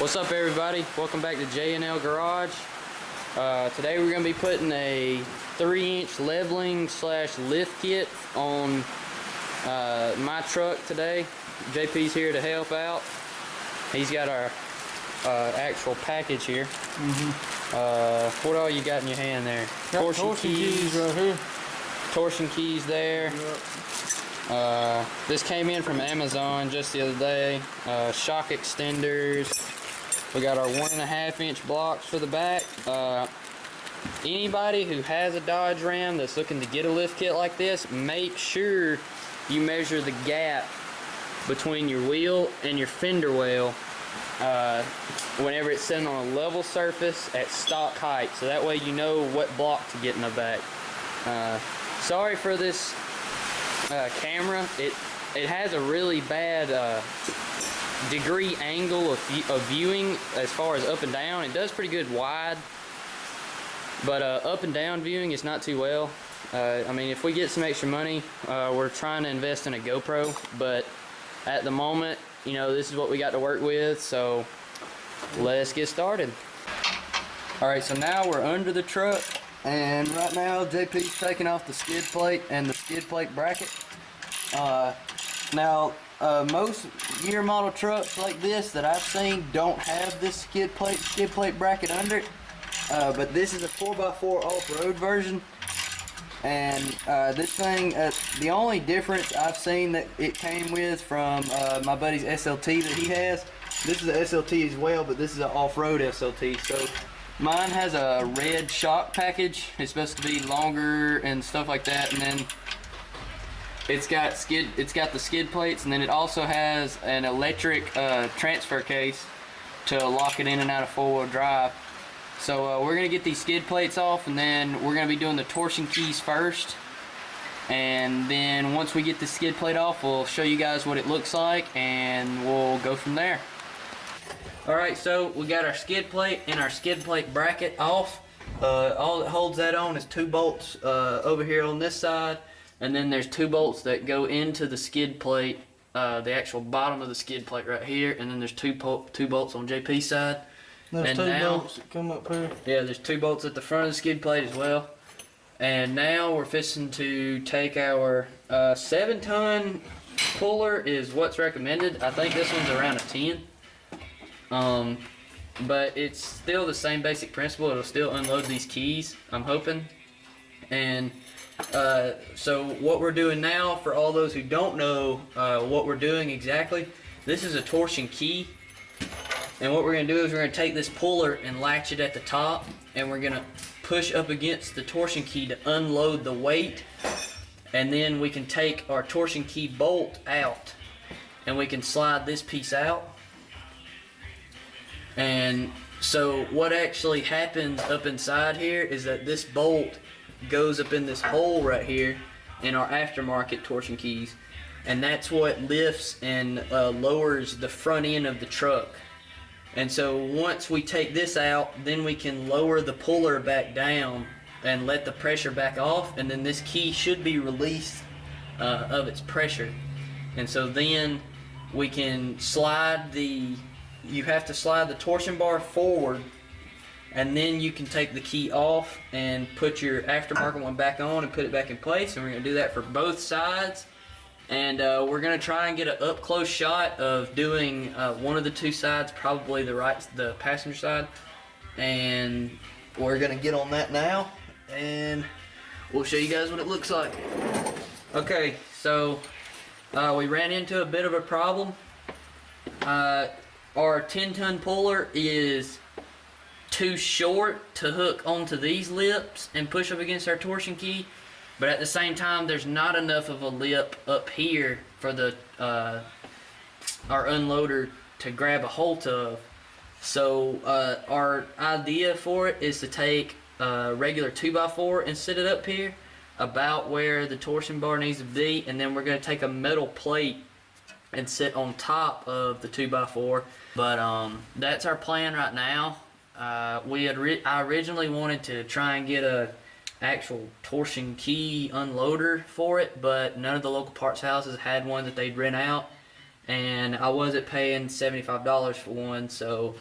What's up, everybody? Welcome back to J&L Garage. Today we're going to be putting a 3-inch leveling slash lift kit on my truck today. JP's here to help out. He's got our actual package here. What all you got in your hand there? Torsion keys right here. Torsion keys there. Yep. This came in from Amazon just the other day. Shock extenders. We got our 1.5-inch blocks for the back. Anybody who has a Dodge Ram that's looking to get a lift kit like this, make sure you measure the gap between your wheel and your fender well whenever it's sitting on a level surface at stock height, so that way you know what block to get in the back. Sorry for this camera. It has a really bad degree angle of viewing as far as up and down. It does pretty good wide, but up and down viewing is not too well. I mean, if we get some extra money, we're trying to invest in a GoPro, but at the moment, you know, this is what we got to work with, so let's get started. Alright, so now we're under the truck, and right now JP's taking off the skid plate and the skid plate bracket. Now, most year model trucks like this that I've seen don't have this skid plate bracket under it, but this is a 4x4 off-road version, and this thing, the only difference I've seen that it came with from my buddy's SLT that he has, this is a SLT as well, but this is an off-road SLT. So mine has a red shock package. It's supposed to be longer and stuff like that, and then it's got the skid plates, and then it also has an electric transfer case to lock it in and out of 4-wheel drive. So we're gonna get these skid plates off, and then we're gonna be doing the torsion keys first, and then once we get the skid plate off, we'll show you guys what it looks like, and we'll go from there. Alright, so we got our skid plate and our skid plate bracket off. All that holds that on is 2 bolts over here on this side, and then there's 2 bolts that go into the skid plate, the actual bottom of the skid plate right here, and then there's 2 bolts on JP's side. There's 2 bolts that come up here. Yeah, there's 2 bolts at the front of the skid plate as well. And now we're fixing to take our 7-ton puller is what's recommended. I think this one's around a 10. But it's still the same basic principle. It'll still unload these keys, I'm hoping. And so what we're doing now, for all those who don't know what we're doing exactly, this is a torsion key, and what we're going to do is we're going to take this puller and latch it at the top, and we're going to push up against the torsion key to unload the weight, and then we can take our torsion key bolt out and we can slide this piece out. And so what actually happens up inside here is that this bolt goes up in this hole right here in our aftermarket torsion keys, and that's what lifts and lowers the front end of the truck. And so once we take this out, then we can lower the puller back down and let the pressure back off, and then this key should be released of its pressure. And so then we can slide you have to slide the torsion bar forward, and then you can take the key off and put your aftermarket one back on and put it back in place. And we're going to do that for both sides. And we're going to try and get an up-close shot of doing one of the 2 sides, probably the passenger side. And we're going to get on that now, and we'll show you guys what it looks like. Okay, so we ran into a bit of a problem. Our 10-ton puller is too short to hook onto these lips and push up against our torsion key, but at the same time there's not enough of a lip up here for the our unloader to grab a hold of. So our idea for it is to take a regular 2x4 and sit it up here about where the torsion bar needs to be, and then we're going to take a metal plate and sit on top of the 2x4. But that's our plan right now. I originally wanted to try and get a actual torsion key unloader for it, but none of the local parts houses had one that they'd rent out, and I wasn't paying $75 for one, so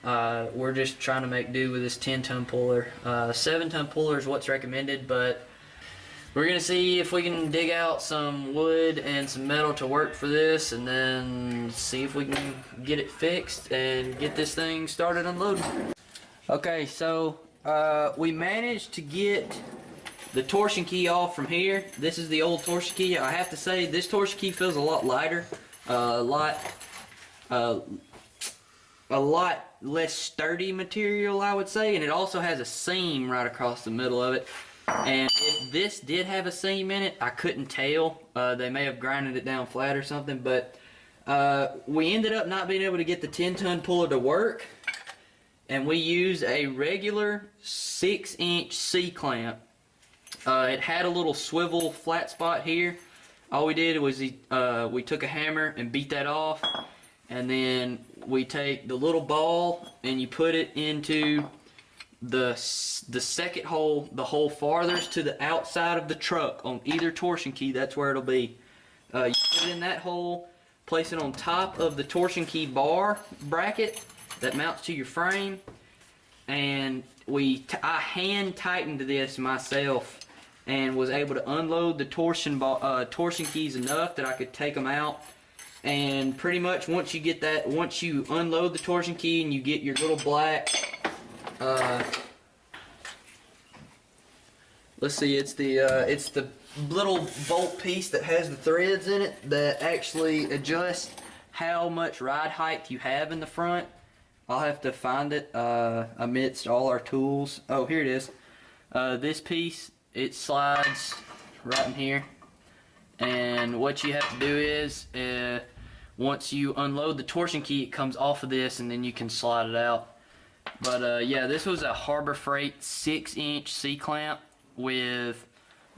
We're just trying to make do with this 10-ton puller. 7-ton puller is what's recommended, but we're going to see if we can dig out some wood and some metal to work for this, and then see if we can get it fixed and get this thing started unloading. Okay, so we managed to get the torsion key off from here. This is the old torsion key. I have to say this torsion key feels a lot lighter, a lot less sturdy material, I would say, and it also has a seam right across the middle of it. And if this did have a seam in it, I couldn't tell. They may have grinded it down flat or something, but we ended up not being able to get the 10-ton puller to work, and we used a regular 6-inch C-clamp. It had a little swivel flat spot here. All we did was we took a hammer and beat that off, and then we take the little ball and you put it into the second hole, the hole farthest to the outside of the truck on either torsion key. That's where it'll be. You put it in that hole, place it on top of the torsion key bar bracket that mounts to your frame, and I hand tightened this myself and was able to unload the torsion keys enough that I could take them out. And pretty much once you unload the torsion key and you get your little black, let's see, it's the little bolt piece that has the threads in it that actually adjusts how much ride height you have in the front. I'll have to find it amidst all our tools. Oh, here it is. This piece, it slides right in here, and what you have to do is once you unload the torsion key, it comes off of this and then you can slide it out. But yeah, this was a Harbor Freight 6-inch C-clamp with,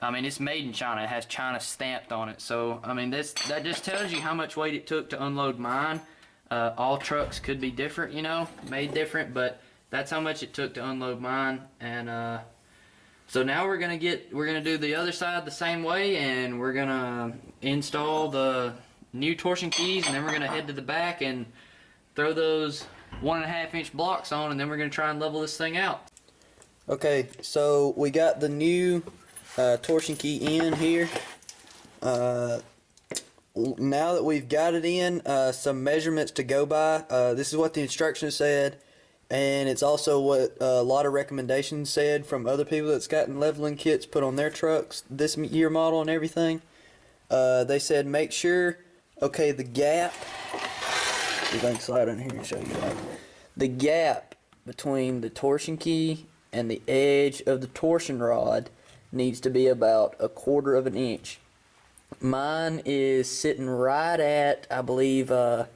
I mean, it's made in China. It has China stamped on it. So I mean, that just tells you how much weight it took to unload mine. All trucks could be different, you know, made different, but that's how much it took to unload mine. And so now we're gonna do the other side the same way, and we're gonna install the new torsion keys, and then we're gonna head to the back and throw those 1.5-inch blocks on, and then we're gonna try and level this thing out. Okay, so we got the new torsion key in here. Now that we've got it in, some measurements to go by. This is what the instructions said, and it's also what a lot of recommendations said from other people that's gotten leveling kits put on their trucks, this year model and everything. They said make sure, okay, the gap, if I can slide in here and show you that. The gap between the torsion key and the edge of the torsion rod needs to be about 1/4 of an inch. Mine is sitting right at, I believe, let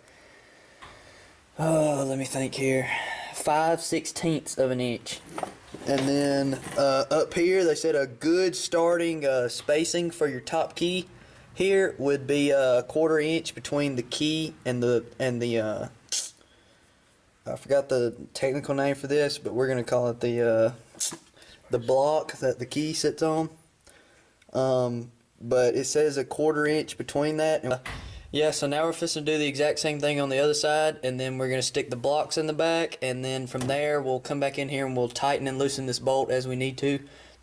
me think here, 5/16 of an inch. And then up here, they said a good starting spacing for your top key here would be 1/4 inch between the key and the I forgot the technical name for this, but we're gonna call it the block that the key sits on. But it says 1/4 inch between that. Yeah, so now we're fixing to do the exact same thing on the other side, and then we're going to stick the blocks in the back, and then from there we'll come back in here and we'll tighten and loosen this bolt as we need to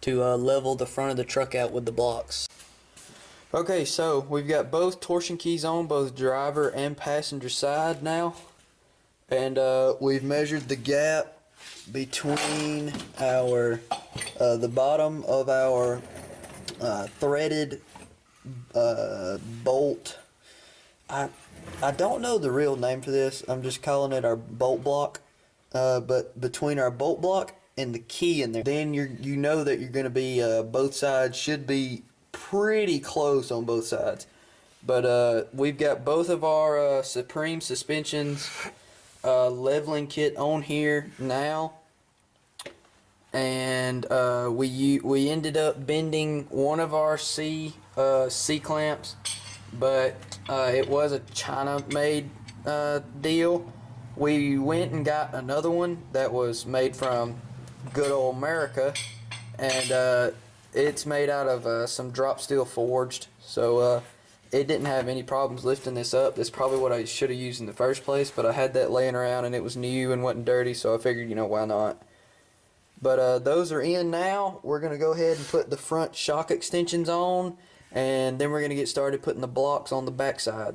level the front of the truck out with the blocks. Okay, so we've got both torsion keys on, both driver and passenger side now, and we've measured the gap between our the bottom of our threaded bolt. I don't know the real name for this. I'm just calling it our bolt block. But between our bolt block and the key in there, then you know that you're going to be both sides should be pretty close on both sides. But we've got both of our Supreme Suspensions leveling kit on here now. And we ended up bending one of our C clamps, but it was a China made deal. We went and got another one that was made from good old America, and it's made out of some drop steel forged, so it didn't have any problems lifting this up. That's probably what I should have used in the first place, but I had that laying around and it was new and wasn't dirty, so I figured, you know, why not. But those are in now. We're going to go ahead and put the front shock extensions on, and then we're going to get started putting the blocks on the backside.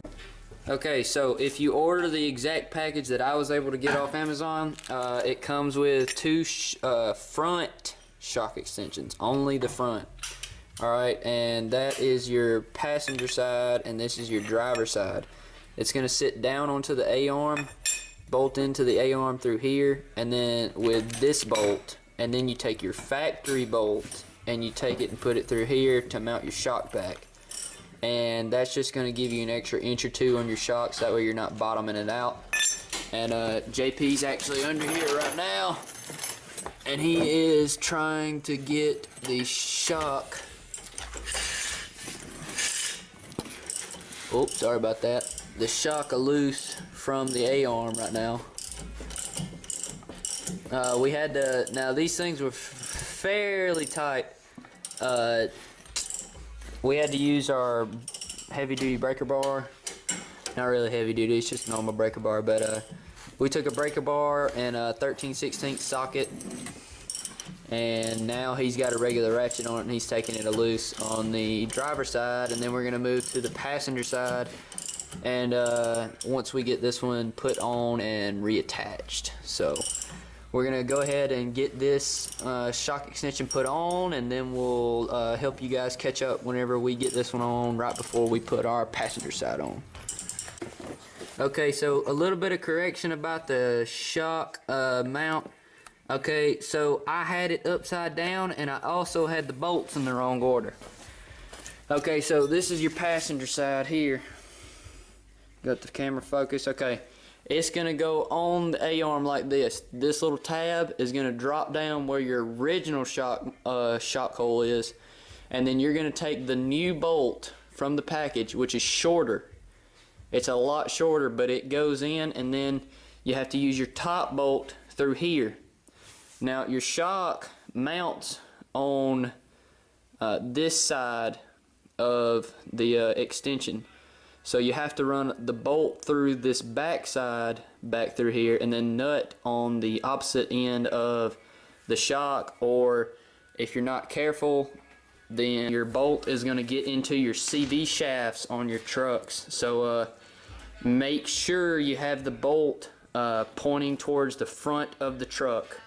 Okay, so if you order the exact package that I was able to get off Amazon, it comes with two front shock extensions, only the front. Alright, and that is your passenger side, and this is your driver side. It's going to sit down onto the A-arm, bolt into the A-arm through here, and then with this bolt, and then you take your factory bolt and you take it and put it through here to mount your shock back. And that's just going to give you an extra inch or two on your shocks, that way you're not bottoming it out. And JP's actually under here right now, and he is trying to get the shock. Oops, sorry about that. The shock loose from the A-arm right now. We had to, now these things were fairly tight. We had to use our heavy duty breaker bar. Not really heavy duty, it's just normal breaker bar, but we took a breaker bar and a 13/16 socket, and now he's got a regular ratchet on it and he's taking it loose on the driver's side, and then we're gonna move to the passenger side, and once we get this one put on and reattached. So we're gonna go ahead and get this shock extension put on, and then we'll help you guys catch up whenever we get this one on, right before we put our passenger side on. Okay, so a little bit of correction about the shock mount. Okay, so I had it upside down, and I also had the bolts in the wrong order. Okay, so this is your passenger side here. Got the camera focus. Okay, it's gonna go on the A-arm like this. This little tab is gonna drop down where your original shock hole is, and then you're gonna take the new bolt from the package, which is shorter. It's a lot shorter, but it goes in, and then you have to use your top bolt through here. Now your shock mounts on this side of the extension. So you have to run the bolt through this back side, back through here, and then nut on the opposite end of the shock, or if you're not careful, then your bolt is going to get into your CV shafts on your trucks. So make sure you have the bolt pointing towards the front of the truck.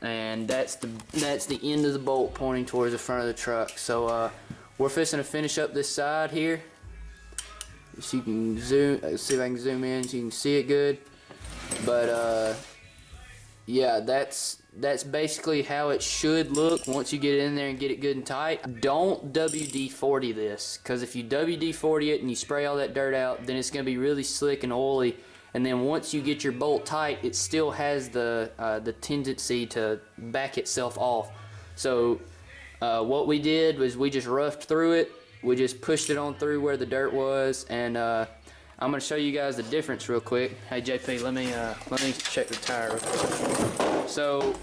And that's the end of the bolt pointing towards the front of the truck. So we're fixing to finish up this side here. So you can zoom, see if I can zoom in so you can see it good. But yeah, that's basically how it should look once you get in there and get it good and tight. Don't WD-40 this, because if you WD-40 it and you spray all that dirt out, then it's going to be really slick and oily. And then once you get your bolt tight, it still has the tendency to back itself off. So what we did was we just roughed through it. We just pushed it on through where the dirt was, and I'm gonna show you guys the difference real quick. Hey JP, let me check the tire real quick. So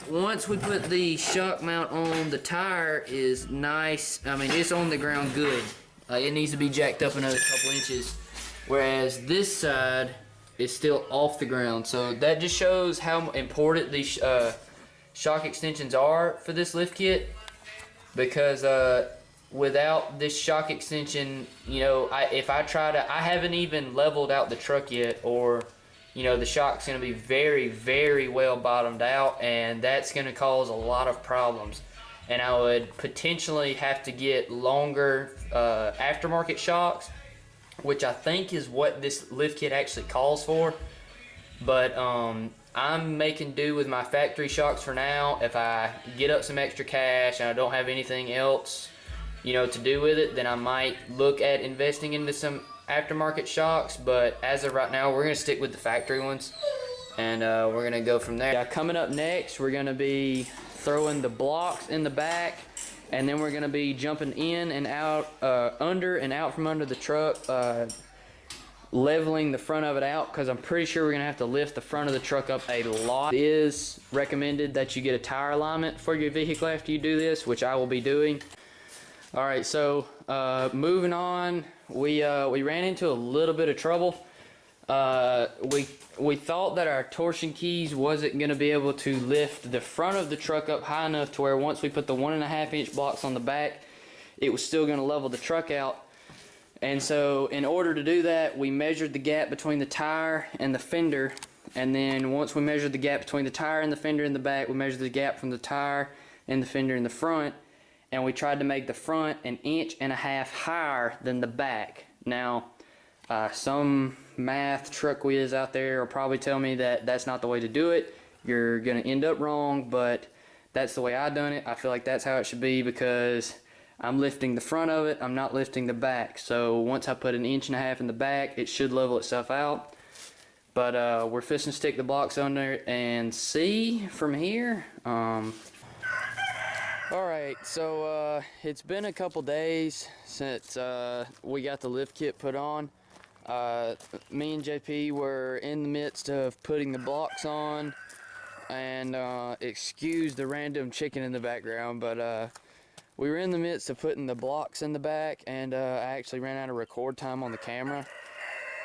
once we put the shock mount on, the tire is nice. I mean, it's on the ground good. It needs to be jacked up another couple inches, whereas this side is still off the ground. So that just shows how important these shock extensions are for this lift kit, because without this shock extension, you know, if I try to, I haven't even leveled out the truck yet, or, you know, the shock's going to be very, very well bottomed out, and that's going to cause a lot of problems. And I would potentially have to get longer aftermarket shocks, which I think is what this lift kit actually calls for. But I'm making do with my factory shocks for now. If I get up some extra cash and I don't have anything else, you know, to do with it, then I might look at investing into some aftermarket shocks. But as of right now, we're gonna stick with the factory ones, and we're gonna go from there. Yeah, coming up next, we're gonna be throwing the blocks in the back, and then we're gonna be jumping in and out, under and out from under the truck, leveling the front of it out, because I'm pretty sure we're gonna have to lift the front of the truck up a lot. It is recommended that you get a tire alignment for your vehicle after you do this, which I will be doing. Alright, so moving on, we ran into a little bit of trouble. We thought that our torsion keys wasn't going to be able to lift the front of the truck up high enough to where once we put the 1.5 inch blocks on the back, it was still going to level the truck out. And so in order to do that, we measured the gap between the tire and the fender. And then once we measured the gap between the tire and the fender in the back, we measured the gap from the tire and the fender in the front. And we tried to make the front 1.5 inches higher than the back. Now, some math truck whiz out there will probably tell me that that's not the way to do it. You're going to end up wrong, but that's the way I done it. I feel like that's how it should be because I'm lifting the front of it, I'm not lifting the back. So once I put 1.5 inches in the back, it should level itself out. But we're fixing to stick the blocks under and see from here. Alright, so it's been a couple days since we got the lift kit put on. Me and JP were in the midst of putting the blocks on, and excuse the random chicken in the background, but we were in the midst of putting the blocks in the back, and I actually ran out of record time on the camera.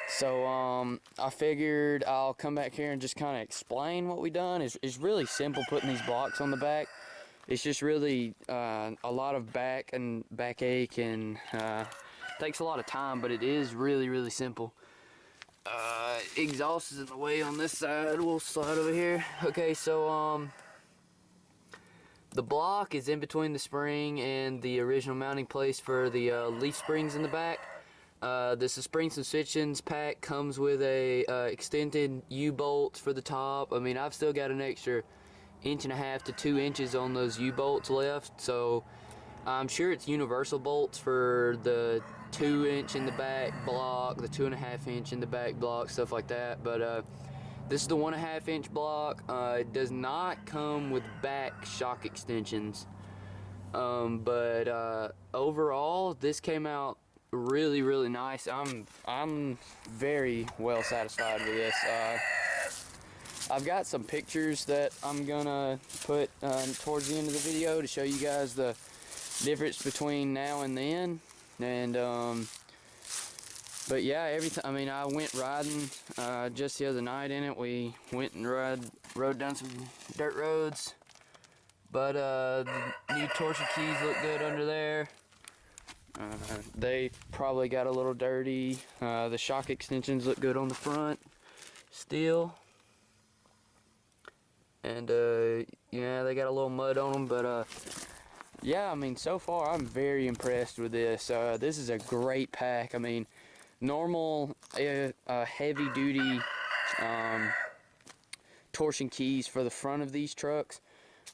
So I figured I'll come back here and just kind of explain what we done. It's really simple putting these blocks on the back. It's just really a lot of backache and takes a lot of time, but it is really simple. Exhaust is in the way on this side. We'll slide over here. Okay, so the block is in between the spring and the original mounting place for the leaf springs in the back. The springs and stitchings pack comes with a extended U-bolt for the top. I mean, I've still got an extra 1.5 inches to 2 inches on those U-bolts left, so I'm sure it's universal bolts for the 2 inch in the back block, the 2.5 inch in the back block, stuff like that. But this is the 1.5 inch block. It does not come with back shock extensions, but overall this came out really nice. I'm very well satisfied with this. I've got some pictures that I'm gonna put towards the end of the video to show you guys the difference between now and then. And but yeah, I mean, I went riding just the other night in it. We went and rode down some dirt roads, but the new torsion keys look good under there. They probably got a little dirty. The shock extensions look good on the front still. And yeah, they got a little mud on them, but yeah, I mean, so far I'm very impressed with this. This is a great pack. I mean, normal heavy duty torsion keys for the front of these trucks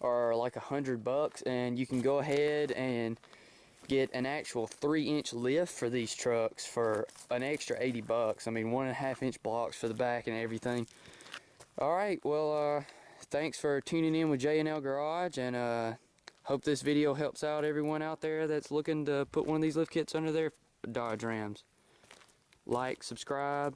are like $100, and you can go ahead and get an actual 3-inch lift for these trucks for an extra $80. I mean, 1.5 inch blocks for the back and everything. All right, well, thanks for tuning in with J&L Garage, and hope this video helps out everyone out there that's looking to put one of these lift kits under their Dodge Rams. Like, subscribe.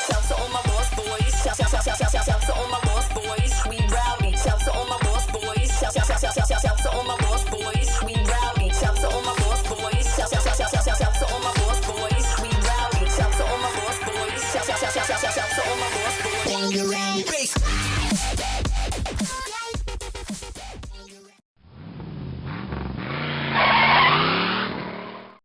Shouts to all my lost boys. Shouts to all my lost boys. We rowdy. Shouts to all my lost boys. Shouts to all my lost boys. We rowdy. Shouts to all my lost boys. Shouts to all my lost boys. We rowdy. Shouts to all my lost boys. Shouts to all my lost boys.